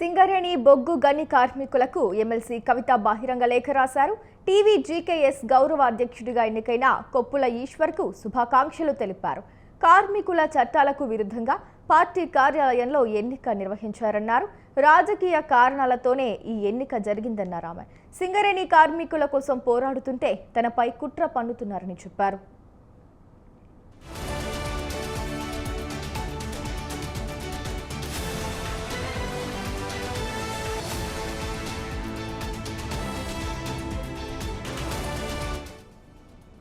సింగరేణి బొగ్గు గని కార్మికులకు ఎమ్మెల్సీ కవిత బహిరంగ లేఖ రాశారు. టీవీ జీకేఎస్ గౌరవ అధ్యక్షుడిగా ఎన్నికైన కొప్పుల ఈశ్వర్కు శుభాకాంక్షలు తెలిపారు. కార్మికుల చట్టాలకు విరుద్ధంగా పార్టీ కార్యాలయంలో ఎన్నిక నిర్వహించారన్నారు. రాజకీయ కారణాలతోనే ఈ ఎన్నిక జరిగిందన్నారు ఆమె. సింగరేణి కార్మికుల కోసం పోరాడుతుంటే తనపై కుట్ర పన్నుతున్నారని చెప్పారు.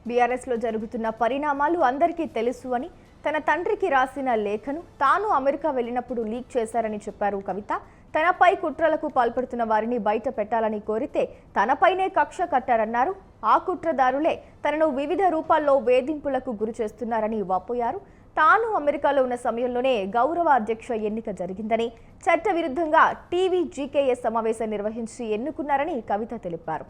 బీఆర్ఎస్లో జరుగుతున్న పరిణామాలు అందరికీ తెలుసు అని, తన తండ్రికి రాసిన లేఖను తాను అమెరికా వెళ్లినప్పుడు లీక్ చేశారని చెప్పారు కవిత. తనపై కుట్రలకు పాల్పడుతున్న వారిని బయట పెట్టాలని కోరితే తనపైనే కక్ష కట్టారన్నారు. ఆ కుట్రదారులే తనను వివిధ రూపాల్లో వేధింపులకు గురి చేస్తున్నారని వాపోయారు. తాను అమెరికాలో ఉన్న సమయంలోనే గౌరవ అధ్యక్ష ఎన్నిక జరిగిందని, చట్ట విరుద్ధంగా టీవీ జీకేఎస్ సమావేశం నిర్వహించి ఎన్నుకున్నారని కవిత తెలిపారు.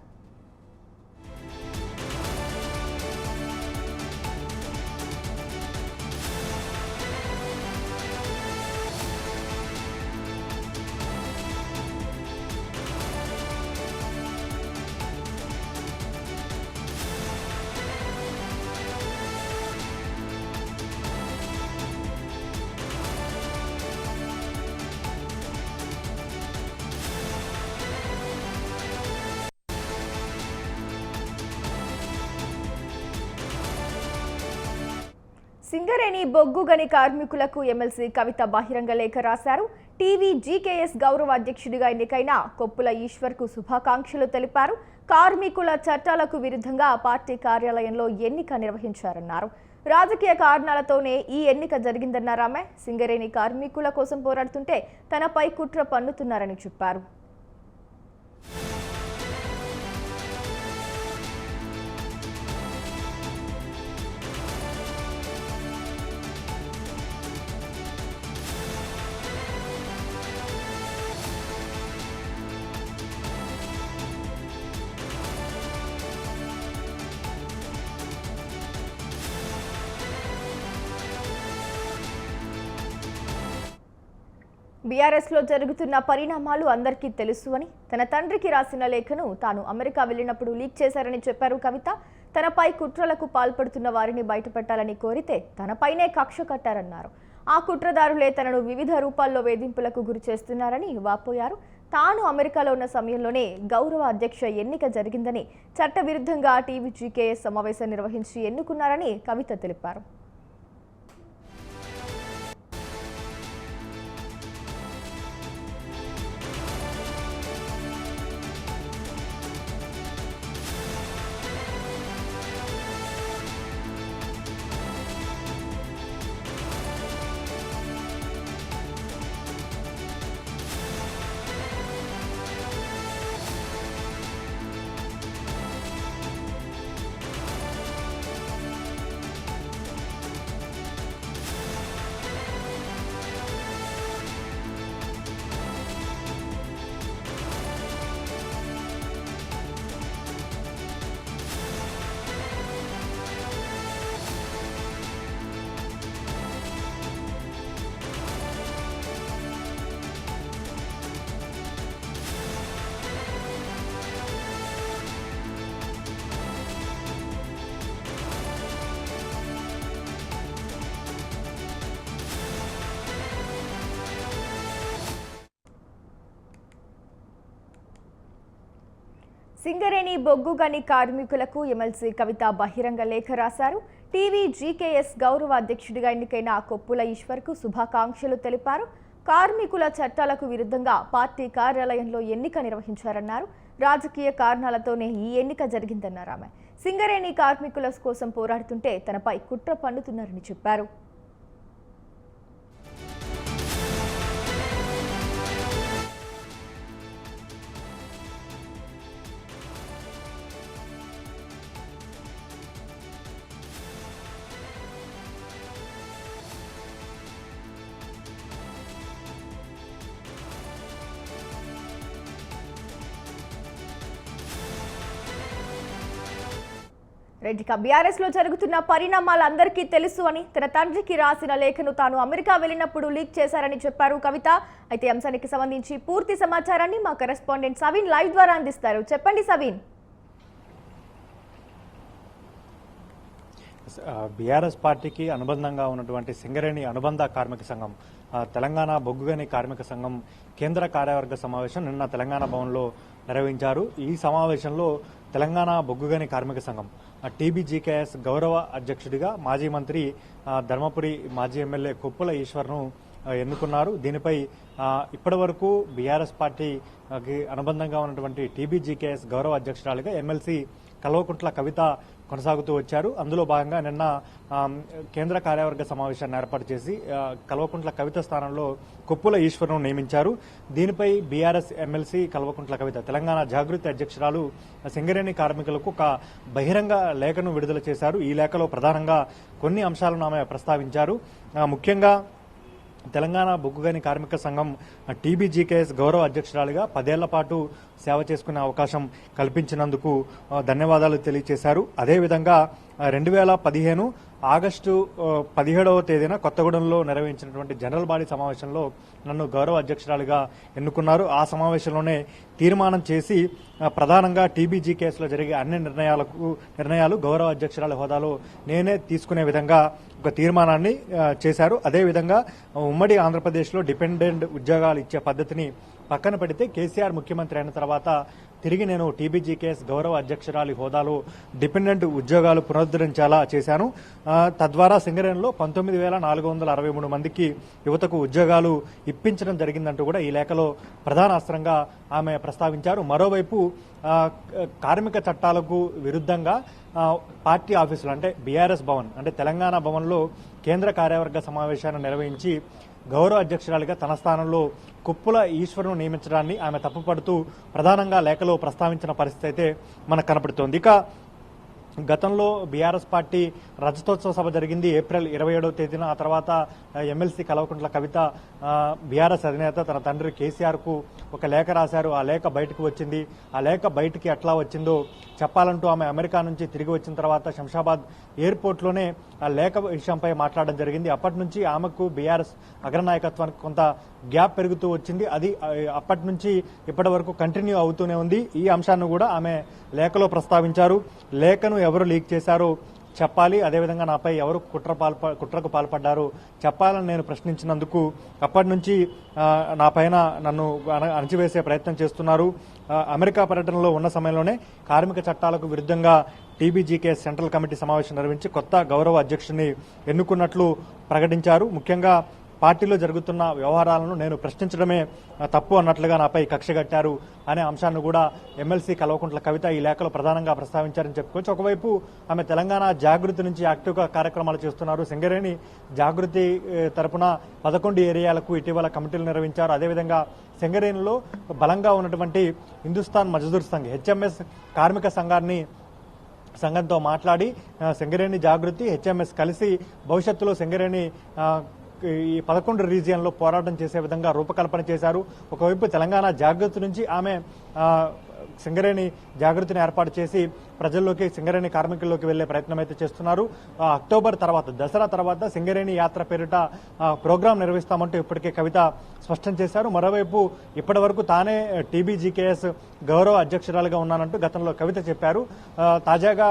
సింగరేణి బొగ్గు గని కార్మికులకు ఎమ్మెల్సీ కవిత బహిరంగ లేఖ రాశారు. టీవీ జీకేఎస్ గౌరవ అధ్యక్షుడిగా ఎన్నికైన కొప్పుల ఈశ్వర్కు శుభాకాంక్షలు తెలిపారు. కార్మికుల చట్టాలకు విరుద్ధంగా పార్టీ కార్యాలయంలో ఎన్నిక నిర్వహించారన్నారు. రాజకీయ కారణాలతోనే ఈ ఎన్నిక జరిగిందన్నారు ఆమె. సింగరేణి కార్మికుల కోసం పోరాడుతుంటే తనపై కుట్ర పన్నుతున్నారని చెప్పారు. బీఆర్ఎస్లో జరుగుతున్న పరిణామాలు అందరికీ తెలుసు అని, తన తండ్రికి రాసిన లేఖను తాను అమెరికా వెళ్లినప్పుడు లీక్ చేశారని చెప్పారు కవిత. తనపై కుట్రలకు పాల్పడుతున్న వారిని బయటపెట్టాలని కోరితే తనపైనే కక్ష కట్టారన్నారు. ఆ కుట్రదారులే తనను వివిధ రూపాల్లో వేధింపులకు గురి చేస్తున్నారని వాపోయారు. తాను అమెరికాలో ఉన్న సమయంలోనే గౌరవ అధ్యక్ష ఎన్నిక జరిగిందని, చట్ట విరుద్ధంగా టీవీ జీకేఎస్ సమావేశం నిర్వహించి ఎన్నుకున్నారని కవిత తెలిపారు. సింగరేణి బొగ్గు గని కార్మికులకు ఎమ్మెల్సీ కవిత బహిరంగ లేఖ రాశారు. టీవీ జీకేఎస్ గౌరవ అధ్యక్షుడిగా ఎన్నికైన కొప్పుల ఈశ్వర్కు శుభాకాంక్షలు తెలిపారు. కార్మికుల చట్టాలకు విరుద్ధంగా పార్టీ కార్యాలయంలో ఎన్నిక నిర్వహించారన్నారు. రాజకీయ కారణాలతోనే ఈ ఎన్నిక జరిగిందన్నారు ఆమె. సింగరేణి కార్మికుల కోసం పోరాడుతుంటే తనపై కుట్ర పన్నుతున్నారని చెప్పారు. రెడ్డిక బీఆర్ఎస్ లో జరుగుతున్న పరిణామాలు అందరికీ తెలుసు అని తన తండ్రికి రాసిన లేఖను తాను అమెరికా వెళ్ళినప్పుడు లీక్ చేశారని చెప్పారు కవిత. అయితే అంశానికి సంబంధించి పూర్తి సమాచారాన్ని మా కరెస్పాండెంట్ సవీన్ లైవ్ ద్వారా అందిస్తారు. చెప్పండి సవీన్. బీఆర్ఎస్ పార్టీకి అనుబంధంగా ఉన్నటువంటి సింగరేణి అనుబంధ కార్మిక సంఘం, తెలంగాణ బొగ్గుగని కార్మిక సంఘం కేంద్ర కార్యవర్గ సమావేశం నిన్న తెలంగాణ భవన్లో నిర్వహించారు. ఈ సమావేశంలో తెలంగాణ బొగ్గుగని కార్మిక సంఘం టీబీజీకేఎస్ గౌరవ అధ్యక్షుడిగా మాజీ మంత్రి ధర్మపురి మాజీ ఎమ్మెల్యే కొప్పుల ఈశ్వర్ను ఎన్నుకున్నారు. దీనిపై ఇప్పటి వరకు బీఆర్ఎస్ పార్టీకి అనుబంధంగా ఉన్నటువంటి టీబీజీకేఎస్ గౌరవ అధ్యక్షురాలుగా ఎమ్మెల్సీ కల్వకుంట్ల కవిత కొనసాగుతూ వచ్చారు. అందులో భాగంగా నిన్న కేంద్ర కార్యవర్గ సమావేశాన్ని ఏర్పాటు చేసి కల్వకుంట్ల కవిత స్థానంలో కొప్పుల ఈశ్వర్ను నియమించారు. దీనిపై బీఆర్ఎస్ ఎమ్మెల్సీ కల్వకుంట్ల కవిత తెలంగాణ జాగృతి అధ్యక్షురాలు సింగరేణి కార్మికులకు ఒక బహిరంగ లేఖను విడుదల చేశారు. ఈ లేఖలో ప్రధానంగా కొన్ని అంశాలను ఆమె ప్రస్తావించారు. ముఖ్యంగా తెలంగాణ బొగ్గుగని కార్మిక సంఘం టీబీజీకేఎస్ గౌరవ అధ్యక్షురాలుగా 10 ఏళ్ల పాటు సేవ చేసుకునే అవకాశం కల్పించినందుకు ధన్యవాదాలు తెలియజేశారు. అదేవిధంగా 2015 ఆగస్టు 17వ తేదీన కొత్తగూడెంలో నిర్వహించినటువంటి జనరల్ బాడీ సమావేశంలో నన్ను గౌరవ అధ్యక్షురాలుగా ఎన్నుకున్నారు. ఆ సమావేశంలోనే తీర్మానం చేసి ప్రధానంగా టీబీజీ కేసులో జరిగే అన్ని నిర్ణయాలు గౌరవ అధ్యక్షురాల హోదాలో నేనే తీసుకునే విధంగా ఒక తీర్మానాన్ని చేశారు. అదేవిధంగా ఉమ్మడి ఆంధ్రప్రదేశ్లో డిపెండెంట్ ఉద్యోగాలు ఇచ్చే పద్ధతిని పక్కన పెడితే కేసీఆర్ ముఖ్యమంత్రి అయిన తర్వాత తిరిగి నేను టీబీజీకేఎస్ గౌరవ అధ్యక్షురాలి హోదాలో డిపెండెంట్ ఉద్యోగాలు పునరుద్ధరించేలా చేశాను. తద్వారా సింగరేణిలో 19,463 మందికి యువతకు ఉద్యోగాలు ఇప్పించడం జరిగిందంటూ కూడా ఈ లేఖలో ప్రధాన అస్త్రంగా ఆమె ప్రస్తావించారు. మరోవైపు కార్మిక చట్టాలకు విరుద్ధంగా పార్టీ ఆఫీసులు అంటే బీఆర్ఎస్ భవన్ అంటే తెలంగాణ భవన్లో కేంద్ర కార్యవర్గ సమావేశాన్ని నిర్వహించి గౌరవ అధ్యక్షురాలిగా తన స్థానంలో కొప్పుల ఈశ్వర్ను నియమించడాన్ని ఆమె తప్పుపడుతూ ప్రధానంగా లేఖలో ప్రస్తావించిన పరిస్థితి అయితే మనకు కనపడుతోంది. ఇక గతంలో బీఆర్ఎస్ పార్టీ రజతోత్సవ సభ జరిగింది ఏప్రిల్ 27వ తేదీన. ఆ తర్వాత ఎమ్మెల్సీ కల్వకుంట్ల కవిత బీఆర్ఎస్ అధినేత తన తండ్రి కేసీఆర్ కు ఒక లేఖ రాశారు. ఆ లేఖ బయటకు వచ్చింది. ఆ లేఖ బయటికి ఎట్లా వచ్చిందో చెప్పాలంటూ ఆమె అమెరికా నుంచి తిరిగి వచ్చిన తర్వాత శంషాబాద్ ఎయిర్పోర్ట్లోనే ఆ లేఖ విషయంపై మాట్లాడడం జరిగింది. అప్పటి నుంచి ఆమెకు బీఆర్ఎస్ అగ్రనాయకత్వానికి కొంత గ్యాప్ పెరుగుతూ వచ్చింది. అది అప్పటి నుంచి ఇప్పటి వరకు కంటిన్యూ అవుతూనే ఉంది. ఈ అంశాన్ని కూడా ఆమె లేఖలో ప్రస్తావించారు. లేఖను ఎవరు లీక్ చేశారో చెప్పాలి, అదేవిధంగా నాపై ఎవరు కుట్రకు పాల్పడ్డారో చెప్పాలని నేను ప్రశ్నించినందుకు అప్పటి నుంచి నా పైన నన్ను అణచివేసే ప్రయత్నం చేస్తున్నారు. అమెరికా పర్యటనలో ఉన్న సమయంలోనే కార్మిక చట్టాలకు విరుద్ధంగా టీబీజీకేఎస్ సెంట్రల్ కమిటీ సమావేశం నిర్వహించి కొత్త గౌరవ అధ్యక్షుడిని ఎన్నుకున్నట్లు ప్రకటించారు. ముఖ్యంగా పార్టీలో జరుగుతున్న వ్యవహారాలను నేను ప్రశ్నించడమే తప్పు అన్నట్లుగా నాపై కక్ష కట్టారు అనే అంశాన్ని కూడా ఎమ్మెల్సీ కల్వకుంట్ల కవిత ఈ లేఖలో ప్రధానంగా ప్రస్తావించారని చెప్పుకోవచ్చు. ఒకవైపు ఆమె తెలంగాణ జాగృతి నుంచి యాక్టివ్గా కార్యక్రమాలు చేస్తున్నారు. సింగరేణి జాగృతి తరపున 11 ఏరియాలకు ఇటీవల కమిటీలు నిర్వహించారు. అదేవిధంగా సింగరేణిలో బలంగా ఉన్నటువంటి హిందుస్థాన్ మజ్దూర్ సంఘ్ హెచ్ఎంఎస్ కార్మిక సంఘంతో మాట్లాడి సింగరేణి జాగృతి హెచ్ఎంఎస్ కలిసి భవిష్యత్తులో సింగరేణి ఈ 11 రీజియన్లో పోరాటం చేసే విధంగా రూపకల్పన చేశారు. ఒకవైపు తెలంగాణ జాగృతి నుంచి ఆమె సింగరేణి జాగృతిని ఏర్పాటు చేసి ప్రజల్లోకి సింగరేణి కార్మికుల్లోకి వెళ్లే ప్రయత్నం అయితే చేస్తున్నారు. అక్టోబర్ తర్వాత దసరా తర్వాత సింగరేణి యాత్ర పేరిట ప్రోగ్రాం నిర్వహిస్తామంటూ ఇప్పటికే కవిత స్పష్టం చేశారు. మరోవైపు ఇప్పటి వరకు తానే టీబీజీకేఎస్ గౌరవ అధ్యక్షురాలుగా ఉన్నానంటూ గతంలో కవిత చెప్పారు. తాజాగా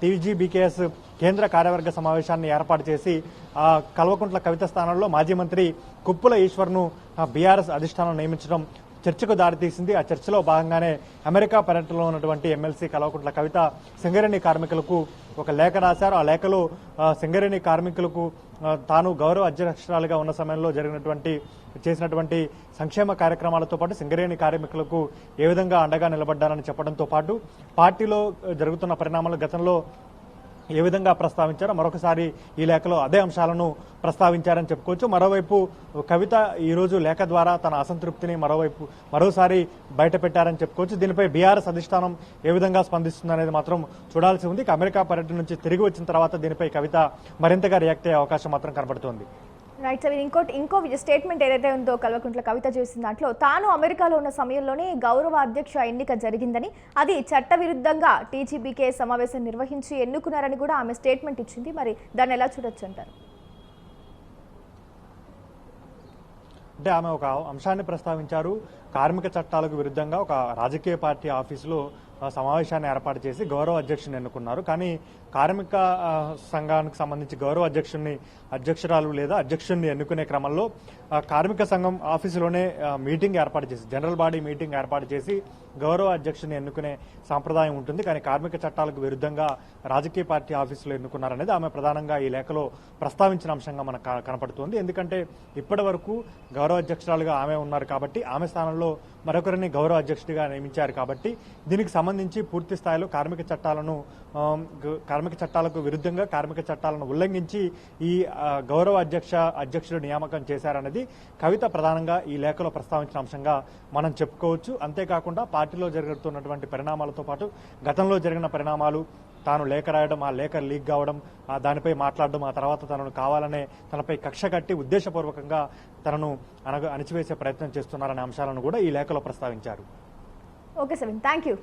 టీజీబీకేఎస్ కేంద్ర కార్యవర్గ సమావేశాన్ని ఏర్పాటు చేసి కల్వకుంట్ల కవిత స్థానంలో మాజీ మంత్రి కొప్పుల ఈశ్వర్ను బీఆర్ఎస్ అధిష్టానం నియమించడం చర్చకు దారితీసింది. ఆ చర్చలో భాగంగానే అమెరికా పర్యటనలో ఉన్నటువంటి ఎమ్మెల్సీ కల్వకుంట్ల కవిత సింగరేణి కార్మికులకు ఒక లేఖ రాశారు. ఆ లేఖలో సింగరేణి కార్మికులకు తాను గౌరవ అధ్యక్షురాలుగా ఉన్న సమయంలో చేసినటువంటి సంక్షేమ కార్యక్రమాలతో పాటు సింగరేణి కార్మికులకు ఏ విధంగా అండగా నిలబడ్డారని చెప్పడంతో పాటు పార్టీలో జరుగుతున్న పరిణామాలు గతంలో ఏ విధంగా ప్రస్తావించారో మరొకసారి ఈ లేఖలో అదే అంశాలను ప్రస్తావించారని చెప్పుకోవచ్చు. మరోవైపు కవిత ఈ రోజు లేఖ ద్వారా తన అసంతృప్తిని మరోసారి బయటపెట్టారని చెప్పుకోవచ్చు. దీనిపై బీఆర్ఎస్ అధిష్టానం ఏ విధంగా స్పందిస్తుందనేది మాత్రం చూడాల్సి ఉంది. అమెరికా పర్యటన నుంచి తిరిగి వచ్చిన తర్వాత దీనిపై కవిత మరింతగా రియాక్ట్ అయ్యే అవకాశం మాత్రం కనబడుతోంది. రైట్ సార్, ఇంకో స్టేట్మెంట్ ఏదైతే ఉందో కల్వకుంట్ల కవిత చేసిన దాంట్లో తాను అమెరికాలో ఉన్న సమయంలోనే గౌరవ అధ్యక్ష ఎన్నిక జరిగిందని, అది చట్టవిరుద్ధంగా టీజీబీకే సమావేశం నిర్వహించి ఎన్నుకున్నారని కూడా ఆమె స్టేట్మెంట్ ఇచ్చింది. మరి దాన్ని ఎలా చూడొచ్చు అంటారు? అంటే ఆమె ఒక అంశాన్ని ప్రస్తావించారు. కార్మిక చట్టాలకు విరుద్ధంగా ఒక రాజకీయ పార్టీ ఆఫీసులో సమావేశాన్ని ఏర్పాటు చేసి గౌరవ అధ్యక్షుని ఎన్నుకున్నారు. కానీ కార్మిక సంఘానికి సంబంధించి గౌరవ అధ్యక్షురాలు లేదా అధ్యక్షుడిని ఎన్నుకునే క్రమంలో కార్మిక సంఘం ఆఫీసులోనే మీటింగ్ ఏర్పాటు చేసి, జనరల్ బాడీ మీటింగ్ ఏర్పాటు చేసి గౌరవ అధ్యక్షుని ఎన్నుకునే సాంప్రదాయం ఉంటుంది. కానీ కార్మిక చట్టాలకు విరుద్ధంగా రాజకీయ పార్టీ ఆఫీసులో ఎన్నుకున్నారనేది ఆమె ప్రధానంగా ఈ లేఖలో ప్రస్తావించిన అంశంగా మనకు కనపడుతోంది. ఎందుకంటే ఇప్పటి వరకు గౌరవ అధ్యక్షురాలుగా ఆమె ఉన్నారు కాబట్టి, ఆమె స్థానంలో మరొకరిని గౌరవ అధ్యక్షుడిగా నియమించారు కాబట్టి, దీనికి సంబంధించి పూర్తి స్థాయిలో కార్మిక చట్టాలకు విరుద్ధంగా కార్మిక చట్టాలను ఉల్లంఘించి ఈ గౌరవ అధ్యక్షుడు నియామకం చేశారనేది కవిత ప్రధానంగా ఈ లేఖలో ప్రస్తావించిన అంశంగా మనం చెప్పుకోవచ్చు. అంతేకాకుండా పార్టీలో జరుగుతున్నటువంటి పరిణామాలతో పాటు గతంలో జరిగిన పరిణామాలు, తాను లేఖ రాయడం, ఆ లేఖ లీక్ కావడం, దానిపై మాట్లాడడం, ఆ తర్వాత తనను కావాలనే తనపై కక్ష కట్టి ఉద్దేశపూర్వకంగా తనను అణచివేసే ప్రయత్నం చేస్తున్నారనే అంశాలను కూడా ఈ లేఖలో ప్రస్తావించారు. Okay sir, thank you.